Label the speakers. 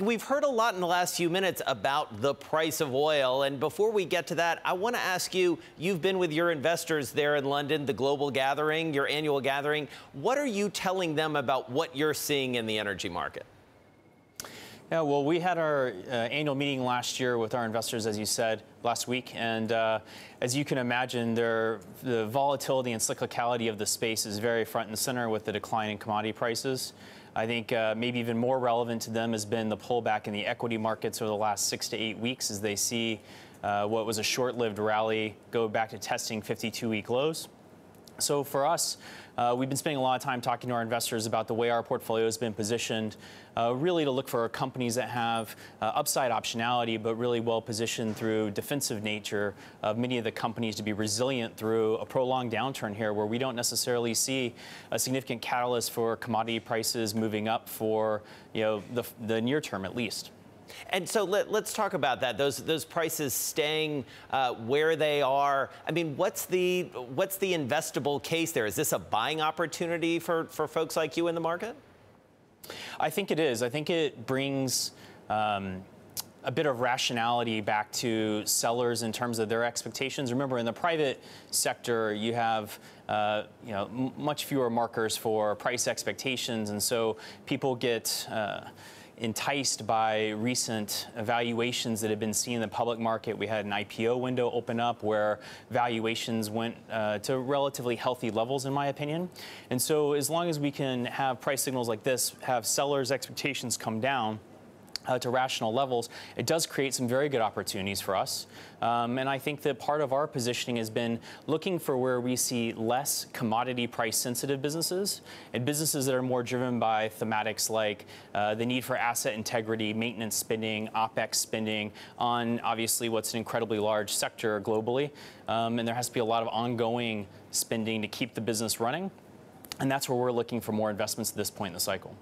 Speaker 1: We've heard a lot in the last few minutes about the price of oil. And before we get to that, I want to ask you, you've been with your investors there in London, the global gathering, your annual gathering. What are you telling them about what you're seeing in the energy market?
Speaker 2: Yeah, well, we had our annual meeting last year with our investors, as you said, last week. And as you can imagine, the volatility and cyclicality of the space is very front and center with the decline in commodity prices. I think maybe even more relevant to them has been the pullback in the equity markets over the last 6 to 8 weeks as they see what was a short-lived rally go back to testing 52-week lows. So for us, we've been spending a lot of time talking to our investors about the way our portfolio has been positioned, really to look for companies that have upside optionality, but really well positioned through defensive nature of many of the companies to be resilient through a prolonged downturn here where we don't necessarily see a significant catalyst for commodity prices moving up for the near term at least.
Speaker 1: And so let's talk about that. Those prices staying where they are. I mean, what's the investable case there? Is this a buying opportunity for folks like you in the market?
Speaker 2: I think it is. I think it brings a bit of rationality back to sellers in terms of their expectations. Remember, in the private sector, you have much fewer markers for price expectations, and so people get enticed by recent valuations that have been seen in the public market. We had an IPO window open up where valuations went to relatively healthy levels, in my opinion. And so as long as we can have price signals like this, have sellers' expectations come down to rational levels, it does create some very good opportunities for us. And I think that part of our positioning has been looking for where we see less commodity price sensitive businesses and businesses that are more driven by thematics like the need for asset integrity, maintenance spending, OPEX spending on obviously what's an incredibly large sector globally. And there has to be a lot of ongoing spending to keep the business running. And that's where we're looking for more investments at this point in the cycle.